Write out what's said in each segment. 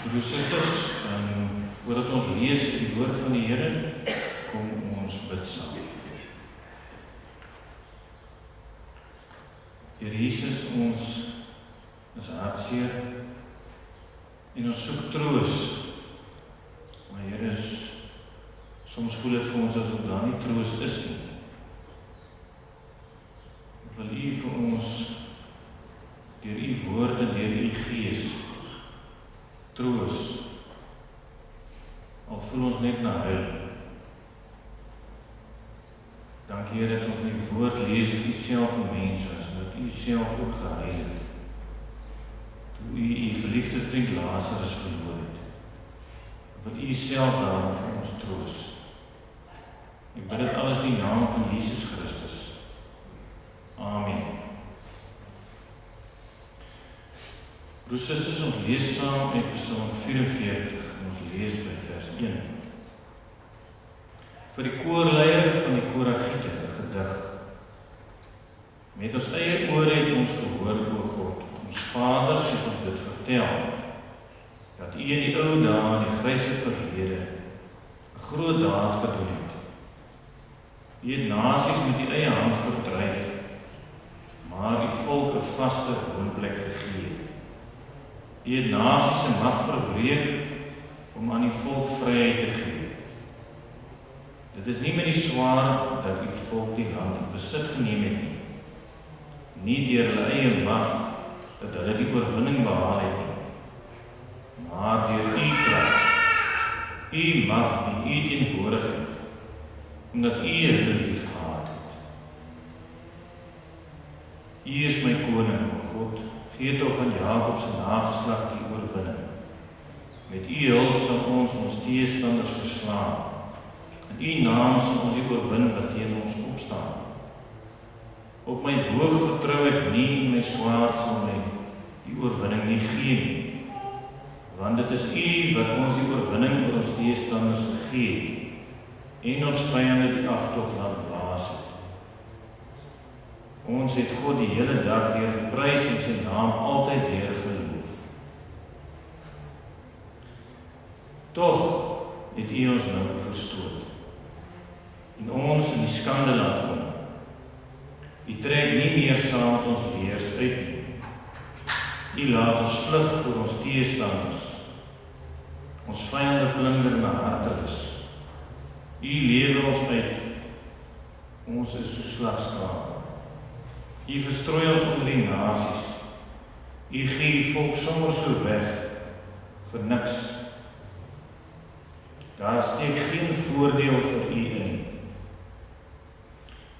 Broers en susters, voordat ons lees die woord van die Here, kom ons bid saam. Here Jesus, ons is hartseer en ons soek troos. Maar Here, soms voel dit vir ons asof daar nie troos is nie. Wil U vir ons deur U woord en deur U Gees troos. Al voel ons net na huil. Dankie Here dat ons die woord lees dat U self 'n mens is, dat U self ook gehuil het. Toe U geliefde vriend Lazarus verloor het. Wil U self daarom vir ons troos. Ek bid dit alles in die naam van Jesus Christus. Amen. Broers en susters, ons lees saam met Psalm 44, en ons lees by vers 1. Vir die koorleier van die Koragiete, 'n gedig. Met ons eie ore het ons gehoor, o God, ons vaders het ons dit vertel, dat U in die ou dae, die grysse verlede, 'n groot daad gedoen het. U het nasies met U eie hand verdryf, maar U volk 'n vaste woonplek gegee. U het nasies se mag verbreek om aan die volk vryheid te gee. Dit is nie met die swaard dat U volk die land in besit geneem het nie. Nie deur hulle eie mag dat hulle die oorwinning behaal het nie, maar deur U krag, U mag en U teenwoordigheid, omdat U hulle liefgehad het. U is my koning, o God, gee tog aan Jakob se nageslag die oorwinning. Met U hulp sal ons teestanders verslaan. In U naam sal ons die oorwin wat teen ons opstaan. Op my boog vertrou ek nie, en my swaard sal my die oorwinning nie gee nie. Want dit is U wat ons die oorwinning oor ons teestanders gegee het, en ons vyande die aftog laat blaas het. Ons het God die hele dag deur geprys en sy naam altyd deur geloof. Tog het U ons nou verstoot en ons in die skande laat kom. U trek nie meer saam met ons leers uit nie. U laat ons vlug voor ons teestanders. Ons vyande plunder na hartelus. U lewer ons uit. Ons is so slagskape. U verstrooi ons onder die nasies. U gee U volk sommer so weg vir niks. Daar steek geen voordeel vir U in nie.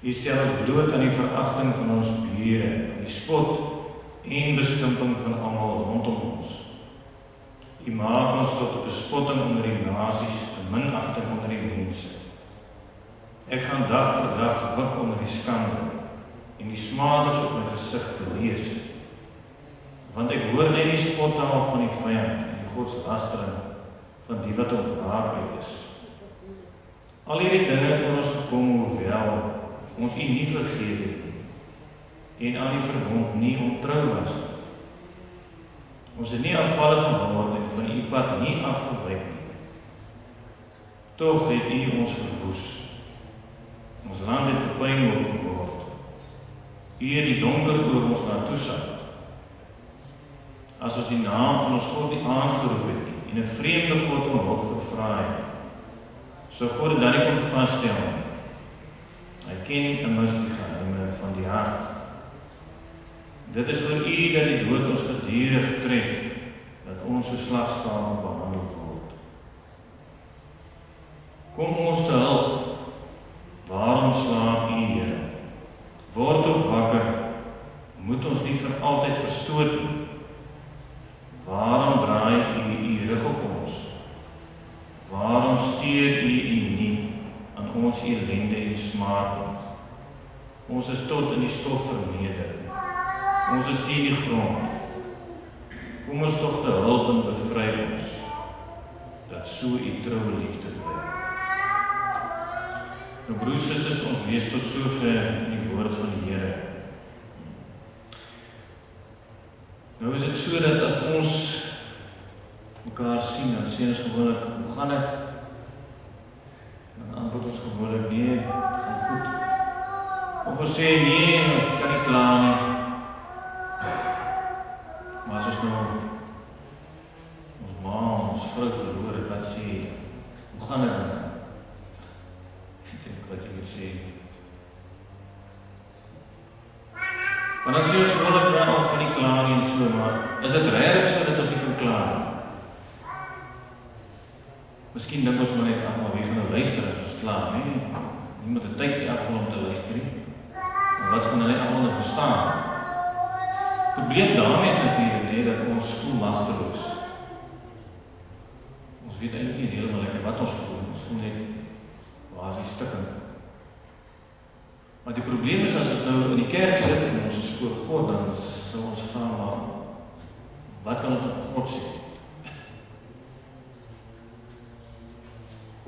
U stel ons bloot aan die veragting van ons bure, die spot en beskimping van almal rondom ons. U maak ons tot 'n bespotting onder die nasies, 'n minagting onder die mense. Ek gaan dag vir dag wik onder die skande en die smaders op my gesig te lees. Want ek hoor net die spottaal van die vyand en die godslastering van die wat ontwaak uit is. Al hierdie dinge het oor ons gekom, hoewel ons U nie vergeet het nie, en aan die verbond nie ontrou was nie. Ons het nie afvallig geword en van U pad nie afgewyk nie. Tog het U ons verwoes. Ons land het te puinhoop geword. U het die donker oor ons laat toesak. As ons die naam van ons God nie aangeroep het nie, en 'n vreemde God om hulp gevra het, sou God dit dan nie kon vasstel nie. Hy ken immers die geheime van die hart. Dit is oor U dat die dood ons gedurig tref, dat ons so slagskape behandel word. Kom ons te hulp. Waarom slaap U, Here? Word tog wakker. Moet ons nie vir altyd verstoot nie. Waarom draai U rug op ons? Waarom steur U nie aan ons ellende en smaak nie? Ons is tot in die stof verneder. Ons is teen die grond. Kom ons tog te hulp en bevry ons, dat so U troue liefde bly. Nou broers en susters, ons lees tot sover in die woord van die Here. Nou is dit so dat as ons mekaar sien, dan sê ons gewoonlik, hoe gaan dit? Dan antwoord ons gewoonlik, nee, het gaan goed. Of ons sê, nee, ons kan nie klaar nie. Maar as ons nou, ons ma, ons vrou verloor het, wat sê, hoe gaan dit dan? Ek dink wat jy moet sê. Maar dan sê ons gewoonlik, ja, ons kan nie klaar nie en so, maar is dit regtig so dat ons nie kan klaar nie? Miskien dink ons maar net, maar wie gaan nou luister as ons klaar, nie? Niemand het tyd nie afval om te luister nie. Maar wat gaan hulle allemaal nou verstaan? Probleem daarmee is natuurlijk nie, dat ons voel machteloos. Ons weet eintlik nie helemaal lekker wat ons voel net, waar is die stikken? Maar die probleem is, as ons nou in die kerk sit en ons is voor God, dan sal ons vraag, maar wat kan ons nou vir God sê?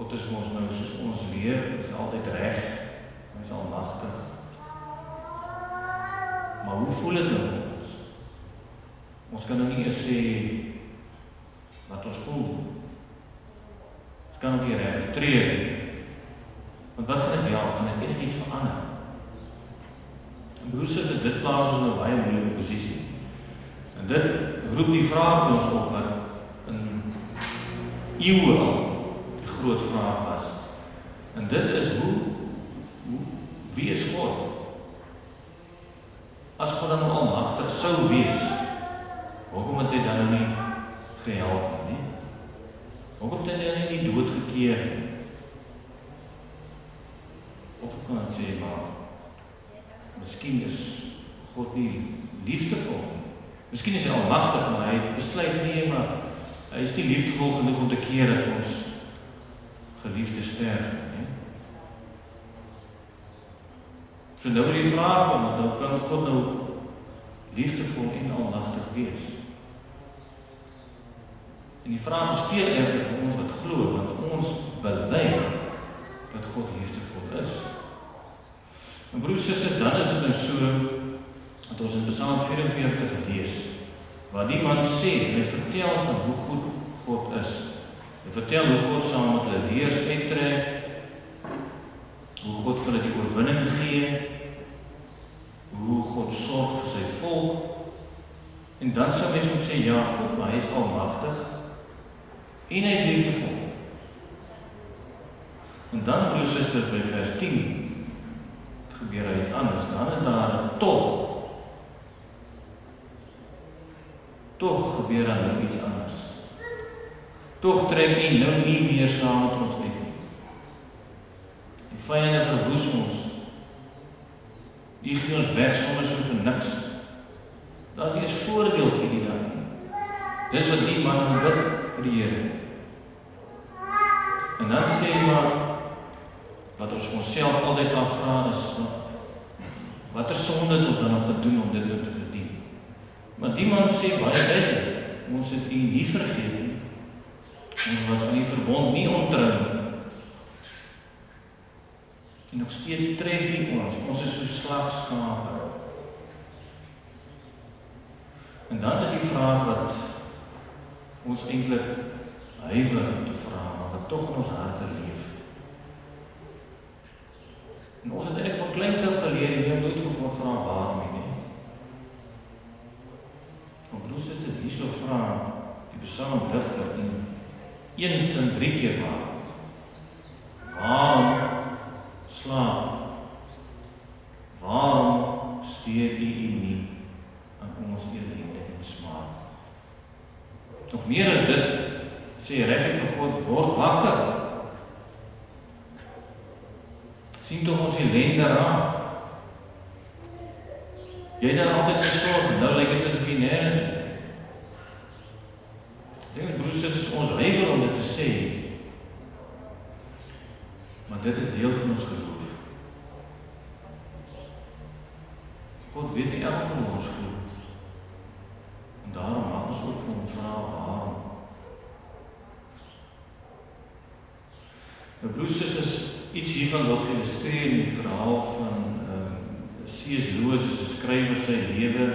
God is ons nou soos ons leer, hy is altyd reg, hy is almagtig. Maar hoe voel dit nou vir ons? Ons kan nou nie eens sê wat ons voel. Ons kan ook nie reg tree. Want wat gaan dit help? Gaan dit enigiets verander? En broers, dit plaas ons in 'n baie moeilike posisie. En dit roep die vraag by ons op wat in eeue al die groot vraag was. En dit is wie is God? As God dan almagtig sou wees, hoekom het hy dan nou nie gehelp nie? Hoekom het hy dan nie dood gekeer nie? Of kan het sê, maar miskien is God nie liefdevol nie. Miskien is hy almagtig, maar hy besluit nie, maar hy is nie liefdevol genoeg om te keer dat ons geliefde sterf nie. So nou is die vraag van ons, nou kan God nou liefdevol en almagtig wees. En die vraag is veel erger vir ons wat glo, want ons bely dat God liefdevol is. En broers, susters, dan is dit nou so, dat ons in Psalm 44 lees, waar die man sê, en hy vertel van hoe goed God is. Hy vertel hoe God saam met hulle leers uittrek, hoe God vir hulle die oorwinning gee, hoe God sorg vir sy volk, en dan sal mens moet sê, ja, God, maar hy is almagtig, en hy is liefdevol. En dan, broers, susters, by vers 10, het gebeur hy iets anders, dan is daar toch gebeur dan nou iets anders. Toch trek hy nou nie meer saam met ons uit. Die vyande verwoes ons. Die gee ons weg sonder so vir niks. Daar is nie eens voordeel vir die dan nie. Dis wat die man nou bid vir die Here. En dan sê hy maar, wat ons onsself altyd afvraag is, watter sonde het ons dan nog gedoen om dit nou te verdien? Maar die man sê baie duidelik, ons het u nie vergeet nie. Ons was aan die verbond nie ontrou nie. En nog steeds tref hy ons is so slagskape. En dan is die vraag wat ons eintlik huiwer om te vra, maar wat tog in ons harte leef. En ons het eintlik van kleins af geleer, en nie nooit vir God vra waarom nie. Maar broers, is dit hierso vra die psalmdigter in 1 sin 3 keer maar. Waarom slaap? Waarom steur u nie aan ons ellende en smaak? Nog meer as dit, sê regtig vir God, word wakker. Sien tog ons ellende raak. Jy het dan altyd gesorg, en nou lyk dit asof jy nêrens is. Ek dink, broers, dit is ons huiwer om dit te sê, maar dit is deel van ons geloof. God weet nie elk van ons voel, en daarom mag ons ook vir ons vra waarom. Nou, broers, dit is iets hiervan wat geïllustreer in die verhaal van C.S. Lewis, is 'n skrywer sy lewe,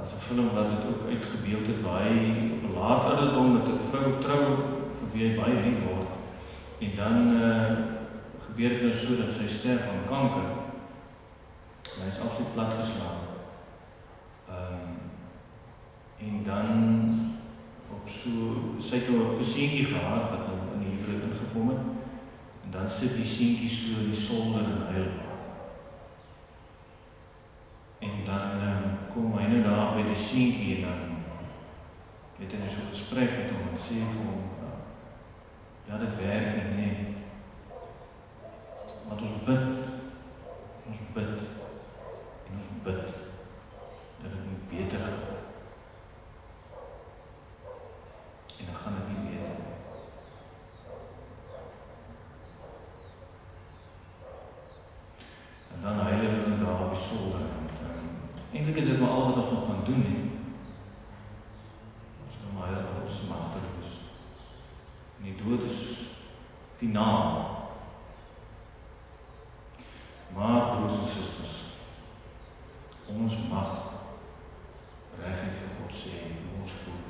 as 'n film wat dit ook uitgebeeld het, waar hy op 'n laat ouderdom met 'n vrou trou vir wie hy baie lief word. En dan gebeur dit nou so dat sy sterf van kanker. En hy is absoluut platgeslaan. En dan sy het nou 'n seentjie gehad wat nou in die huwelik ingekom het. En dan sit die seentjie so in die solder en huil. En dan kom hy nou daar by die seentjie en dan het hy nou so 'n gesprek met hom en sê vir hom, ja, dit werk nie, nee. Want ons bid en ons bid dat dit moet beter gaan. En dan gaan dit nie beter. En dan huil hulle daar op die solder. Eintlik is dit maar al wat ons nog kan doen, nie. Ons kan maar huil wat ons magtig is. En die dood is finaal. Maar broers en susters, ons mag reguit vir God sê hoe ons voel.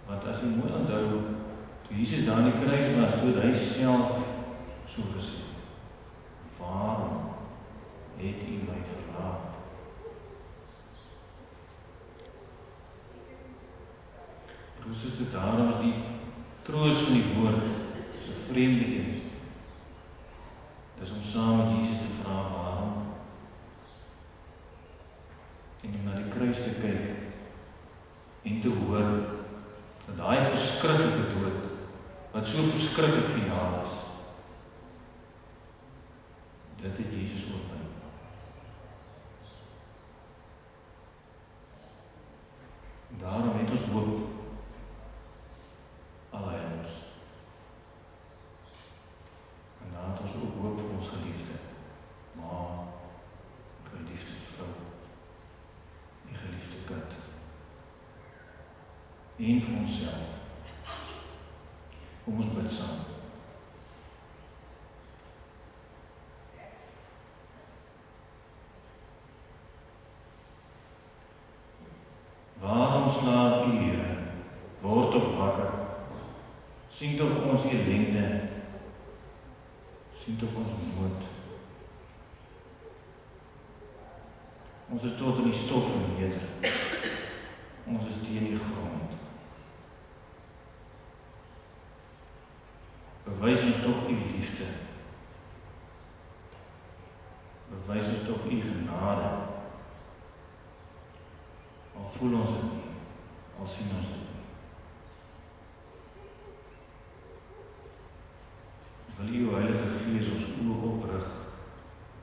Want as jy mooi onthou, toe Jesus daar in die kruis was, toe hy self so gesê, waarom het u my verlaat? Broers en susters, daarom is die troos van die woord so vreemde een. Dis om saam met Jesus te vra waarom. En om na die kruis te kyk en te hoor dat daai verskriklike dood, wat so verskriklik finaal is, dit het Jesus oorwin. Daarom het ons hoop, al hy ons. En dan het ons ook hoop vir ons geliefde, maar geliefde vrou, die geliefde kind, en vir onsself. Kom ons bid saam. Waarom slaap u, Here? Word tog wakker. Sien tog ons ellende. Sien tog ons nood. Ons is tot in die stof verneder. Ons is teen die grond. Bewys ons tog u liefde. Bewys ons tog u genade. Al voel ons dit nie, al sien ons dit nie. Wil u Heilige Gees ons oë oprig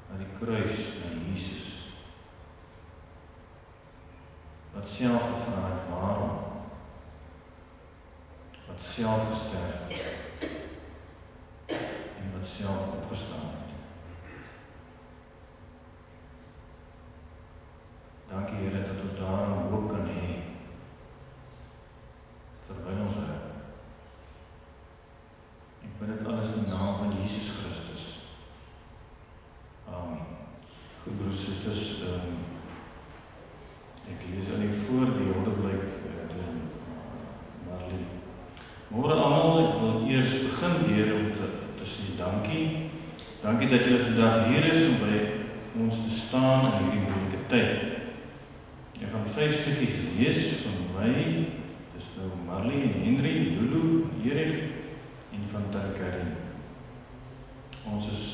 na die kruis, na Jesus, wat self gevra het waarom, wat self gesterf het, en wat self opgestaan het. Dankie Here dat ons daarom hoop kan hê, terwyl ons ry. Ek bid dit alles in die naam van Jesus Christus. Amen. Goed broers en susters, ek lees aan die voor die Hildeblyk Marley. Môre almal, ek wil eers begin deur om te sê dankie. Dankie dat julle vandag hier is om by ons te staan in hierdie moeilike tyd. Ek gaan 5 stukkies lees van my, dis nou Marley en Henry, Lulu, Erich en van Tarkarin. Ons is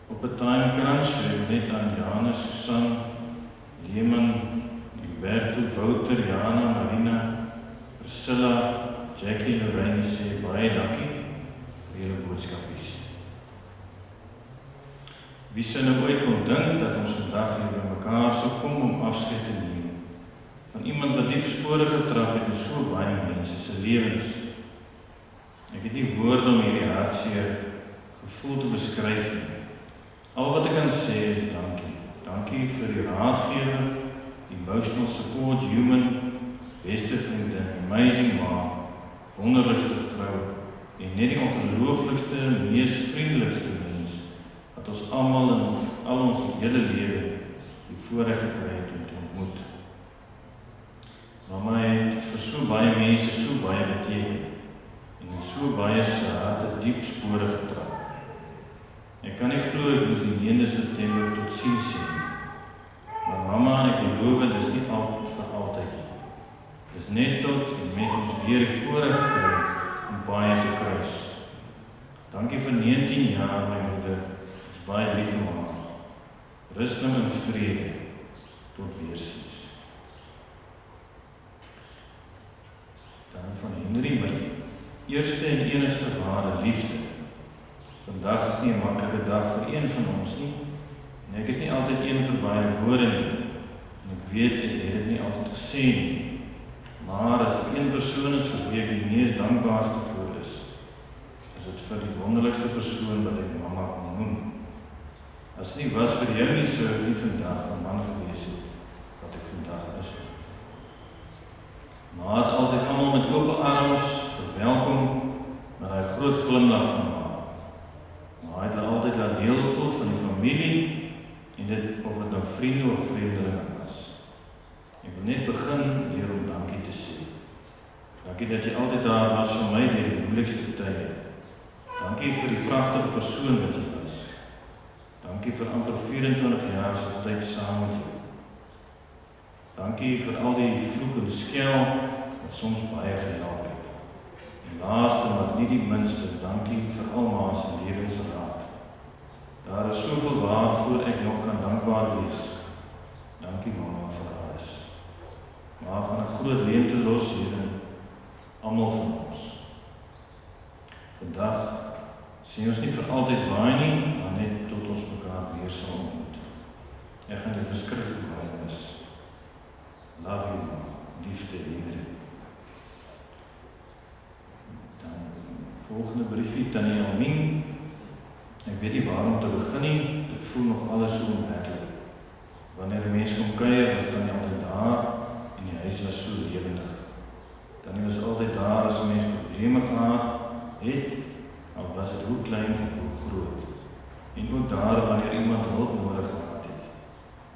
op 'n time crunch, net aan Janus, Susan, Leeman, Liberto, Wouter, Jana, Marina, Priscilla, Jackie, Lorraine sê baie dankie vir julle boodskapies. Wie sou nou ooit kon dink dat ons vandag hier by mekaar sou kom om afskeid te neem van iemand wat diep spore getrap het in so baie mense se lewens. Ek het nie woorde om hierdie hartseer gevoel te beskryf nie. Al wat ek kan sê is dankie. Dankie vir die raadgewer, die emotional support human, beste vriendin, amazing ma, wonderlikste vrou en net die ongelooflikste, mees vriendelikste mens wat ons almal in al ons hele lewe die voorreg gekry het om te ontmoet. Mamma het vir so baie mense so baie beteken en so baie se harte diep spore getrap. Ek kan nie glo ek moes die 9de September tot sien sê nie. Maar mamma, ek beloof, dit is nie altyd vir altyd nie. Dit is net tot en met ons weer die voorreg kry om baie te kruis. Dankie vir 19 jaar, my moeder. Ek is baie lief vir mamma. Rus nou in vrede. Tot weersiens. Dan van Henry, my eerste en enigste ware liefde. Vandag is nie 'n maklike dag vir een van ons nie. En ek is nie altyd een vir baie woorde nie. En ek weet, ek het dit nie altyd gesê nie. Maar as ek een persoon is vir wie ek die mees dankbaarste voor is dit vir die wonderlikste persoon wat ek mamma kan noem. As dit nie was vir jou nie, sou ek nie vandag 'n man gewees het wat ek vandag is. Maar het altyd almal met oop arms verwelkom met hy groot glimlag van haar. Maar hy het altyd laat deel voel van die familie en dit of dit nou vriende of vreemdelinge was. Ek wil net begin deur om dankie te sê. Dankie dat jy altyd daar was vir my deur die moeilikste tye. Dankie vir die pragtige persoon wat jy was. Dankie vir amper 24 jaar se tyd saam met jou. Dankie vir al die vloek en skel wat soms baie gehelp het. En laaste maar nie die minste, dankie vir almal se lewensraad. Daar is soveel waarvoor ek nog kan dankbaar wees. Dankie mamma vir alles. Maar van 'n groot leemte los hier in almal van ons. Vandag sien ons nie vir altyd baie nie, maar net tot ons mekaar weer sal ontmoet. Ek gaan jou verskriklik baie mis. Love you, liefde Henry. Dan volgende briefie, Tannie Almien. Ek weet nie waarom te begin nie, dit voel nog alles so onwerklik. Wanneer 'n mens kom kuier, was Tannie altyd daar en die huis was so lewendig. Tannie was altyd daar as 'n mens probleme gehad het, al was dit hoe klein of hoe groot. En ook daar wanneer iemand hulp nodig gehad het.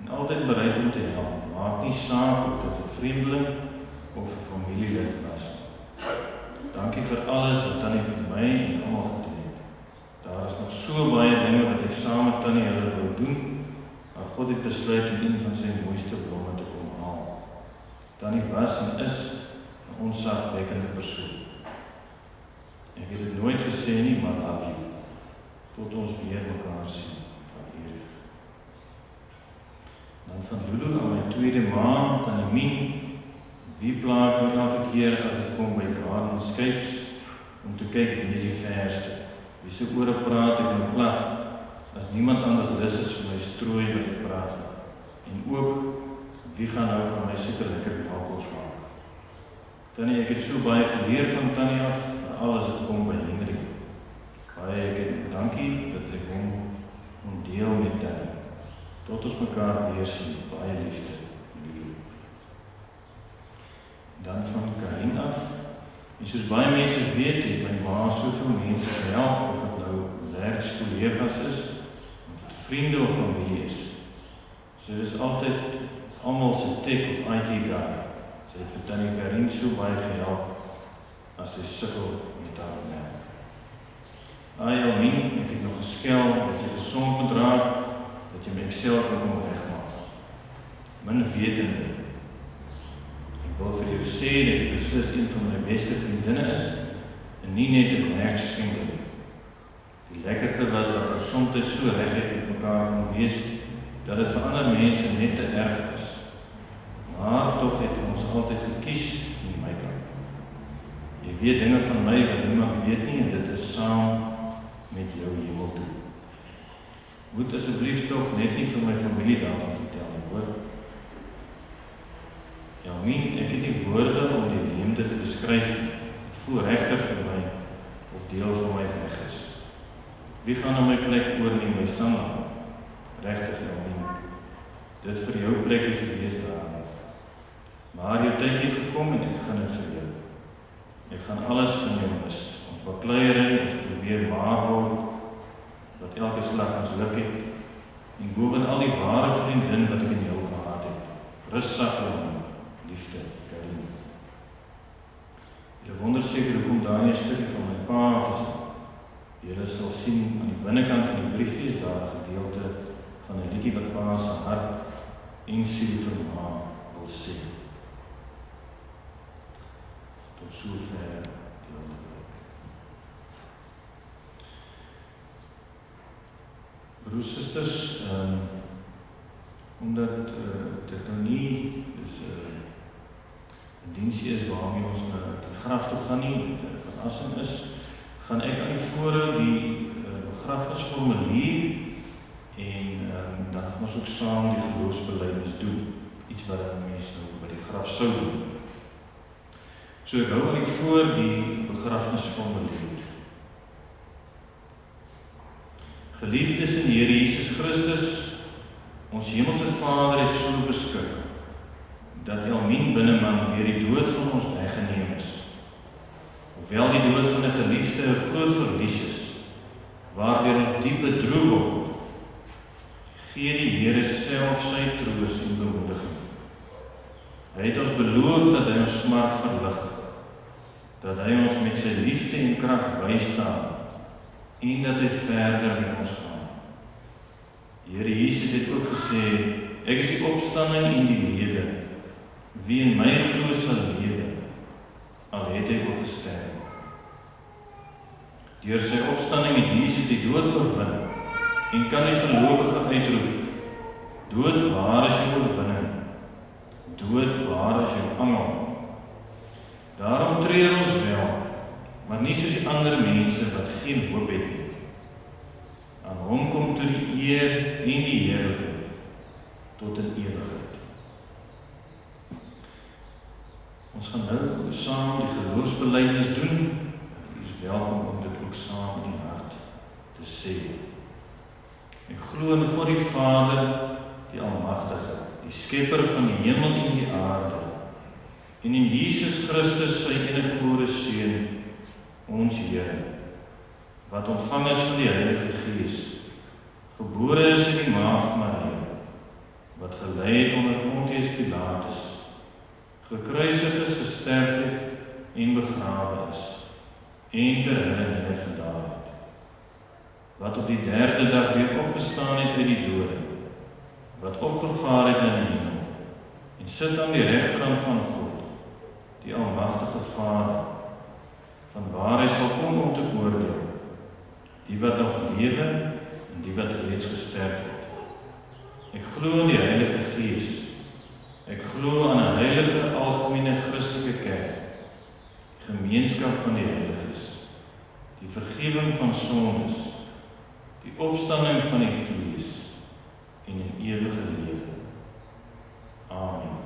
En altyd bereid om te help, maak nie saak of dit 'n vreemdeling of 'n familielid was. Dankie vir alles wat Tannie vir my en almal gedoen het. Daar is nog so baie dinge wat ek saam met Tannie hulle wou doen, maar God het besluit om een van sy mooiste blomme te kom haal. Tannie was en is 'n onsaagwekkende persoon. Ek het dit nooit gesê nie, maar love you. Tot ons weer mekaar sien van ewig. Dan van Lulu aan my tweede ma, Tannie Mien. Wie plaag nou elke keer as ek kom by Garden Escapes om te kyk wie is die verste. Wie se ore praat ek nou plat, as niemand anders lus is vir my strooi wat ek praat. En ook, wie gaan nou vir my seker lekker balkos maak. Tannie, ek het so baie geleer van Tannie af, veral as ek kom by Henry. Baie ek dankie dat ek hom deel met Tannie. Tot ons mekaar weer sien, baie liefde. Dan van Karin af. En soos baie mense weet, het my ma soveel mense gehelp, of het nou werkskollegas is, of het vriende of familie is. Sy is altyd almal se tech of IT guy. Sy het vir Tannie Karin so baie gehelp, as sy sukkel met haar werk. Ai Almien, ek het nog geskel, dat jy gesond moet raak, dat jy my Excel kan kom wegmaak. Min wetende. Ek wil vir jou sê dat jy beslis een van my beste vriendinne is en nie net 'n werksvriendin. Die lekkerte was dat ons soms so reguit met mekaar kon wees dat dit vir ander mense net te erg is. Maar tog het ons altyd gekies in my kant. Jy weet dinge van my wat niemand weet nie en dit is saam met jou hemel toe. Moet asseblief tog net nie vir my familie daarvan vertel nie, hoor. Almien, ek het nie woorde om die leemte te beskryf nie. Het voel regtig vir my of deel van my weg is. Wie gaan aan my plek oorneem by Sanna? Regtig, Almien. Dit vir jou plekkie gewees daar. Maar jou tyd het gekom en ek gaan dit vir jou. Ek gaan alles van jou mis. Ons bakleiering, ons probeer maar word, wat elke slag ons luk het. En boven al die ware vriendin wat ek in jou russakke om liefde Karin. Julle wonder seker hoekom daai 'n stukkie van my pa was. Julle sal sien aan die binnekant van die briefie is daar 'n gedeelte van 'n liedjie wat pa se hart en siel vir ma wil sê. Tot sover die onderbreek. Broers, susters, omdat dit nou nie dus, 'n diensie is waarmee ons na die graf toe gaan nie, verrassing is, gaan ek aan die voorhou die begrafnisformulier en dan gaan ons ook saam die geloofsbelijdenis doen. Iets wat mense nou by die graf sou doen. So ek hou aan die voor die begrafnisformulier. Geliefdes in die Here Jesus Christus, ons hemelse Vader het so beskik, dat Elmien Binneman deur die dood van ons weggeneem is. Hoewel die dood van 'n geliefde 'n groot verlies is, waardeur ons diep bedroef word, gee die Here self sy troos en bemoediging. Hy het ons beloof dat hy ons smart verlig, dat hy ons met sy liefde en krag bystaan, en dat hy verder met ons gaan. Die Here Jesus het ook gesê, ek is die opstanding en die lewe. Wie in my glo sal lewe, al het hy ook gesterf. Deur sy opstanding het Jesus die dood oorwin en kan die gelowige uitroep, dood, waar is jou oorwinning? Dood, waar is jou angel? Daarom treur ons wel, maar nie soos die ander mense wat geen hoop het nie. Aan hom kom toe die eer en die heerlikheid tot in ewigheid. Ons gaan nou saam die geloofsbelijdenis doen. U is welkom om dit ook saam in die hart te sê. Ek glo in God die Vader, die Almagtige, die Skepper van die hemel en die aarde, en in Jesus Christus, sy eniggebore Seun, ons Here, wat ontvang is van die Heilige Gees, gebore is in die maagd Maria, wat gelei het onder Pontius Pilatus, gekruisig is, gesterf het en begrawe is, en ter hulle neergedaal het, wat op die 3de dag weer opgestaan het uit die dode, wat opgevaar het in die hemel, en sit aan die regterhand van God, die Almagtige Vader, van waar hy sal kom om te oordeel, die wat nog lewe en die wat reeds gesterf het. Ek glo in die Heilige Gees. Ek glo aan 'n heilige algemene Christelike kerk, gemeenskap van die heiliges, die vergifnis van sondes, die opstanding van die vlees en 'n ewige lewe. Amen.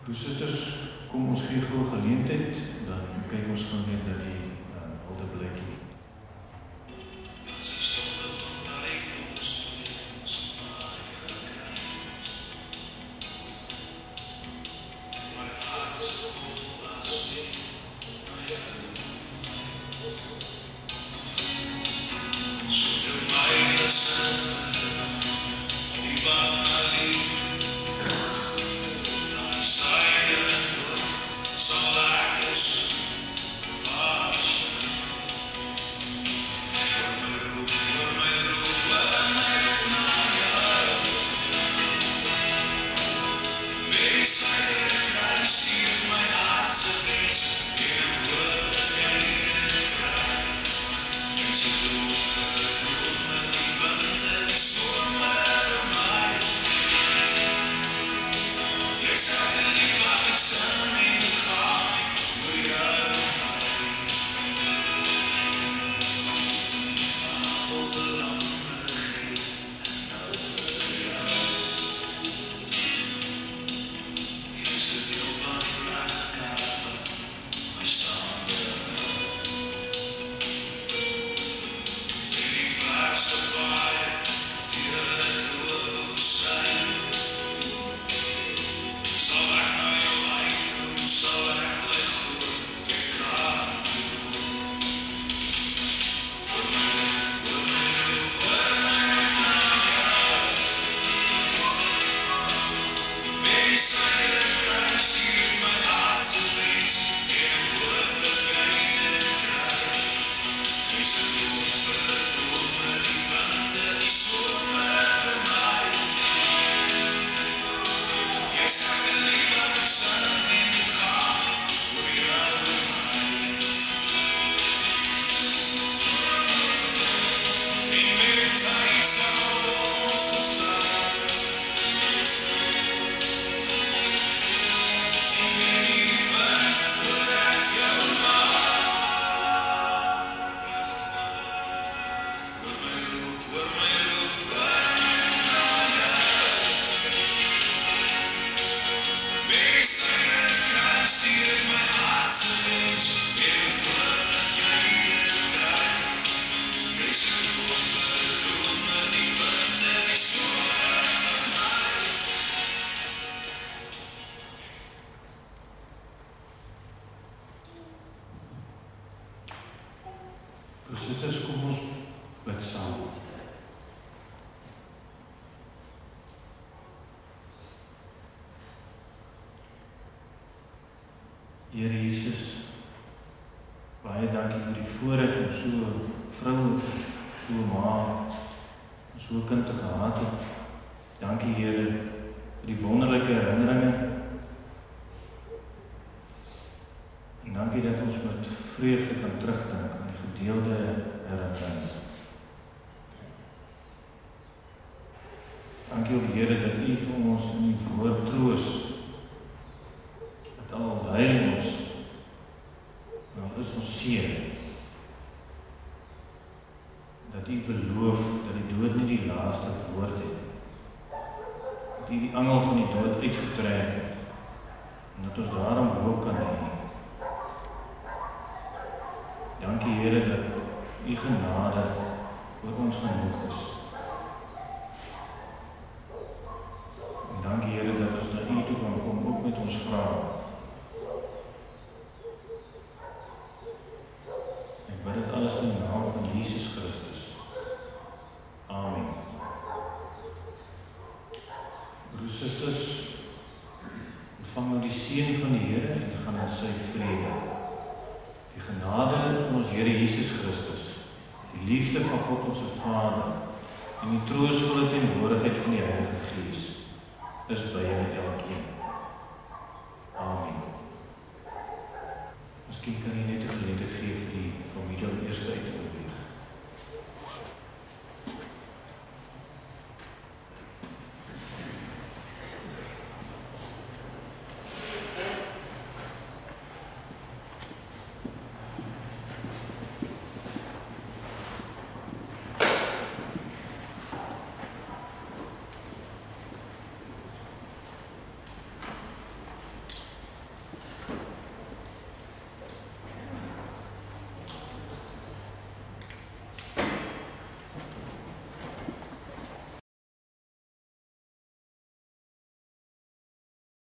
Broers, kom ons gee gou geleentheid, dan kyk ons gou net na die oude blikkie. Zal ik dus Susters, kom ons bid saam. Here Jesus, baie dankie vir die voorreg om so 'n vrou, so 'n ma, so 'n kind te gehad het. Dankie Here vir die wonderlike herinneringe. En dankie dat ons met vreugde kan terugdink aan die gedeelde herinnering. Dankie ook Here dat U vir ons in die woord troos. Dat al huil ons, dan is ons seer. Dat U beloof dat die dood nie die laaste woord het. Dat U die angel van die dood uitgetrek het. En dat ons daarom hoop kan hê. Dankie Here dat U genade oor ons genoeg is. En dankie Here dat ons na U toe kan kom, ook met ons vrae. Ek bid dit alles in die naam van Jesus Christus. Amen. Broers, susters, ontvang nou die seën van die Here en gaan in sy vrede. Die genade van ons Here Jesus Christus, die liefde van God ons Vader en die troostvolle teenwoordigheid van die Heilige Gees is by julle elkeen. Amen. Miskien kan jy net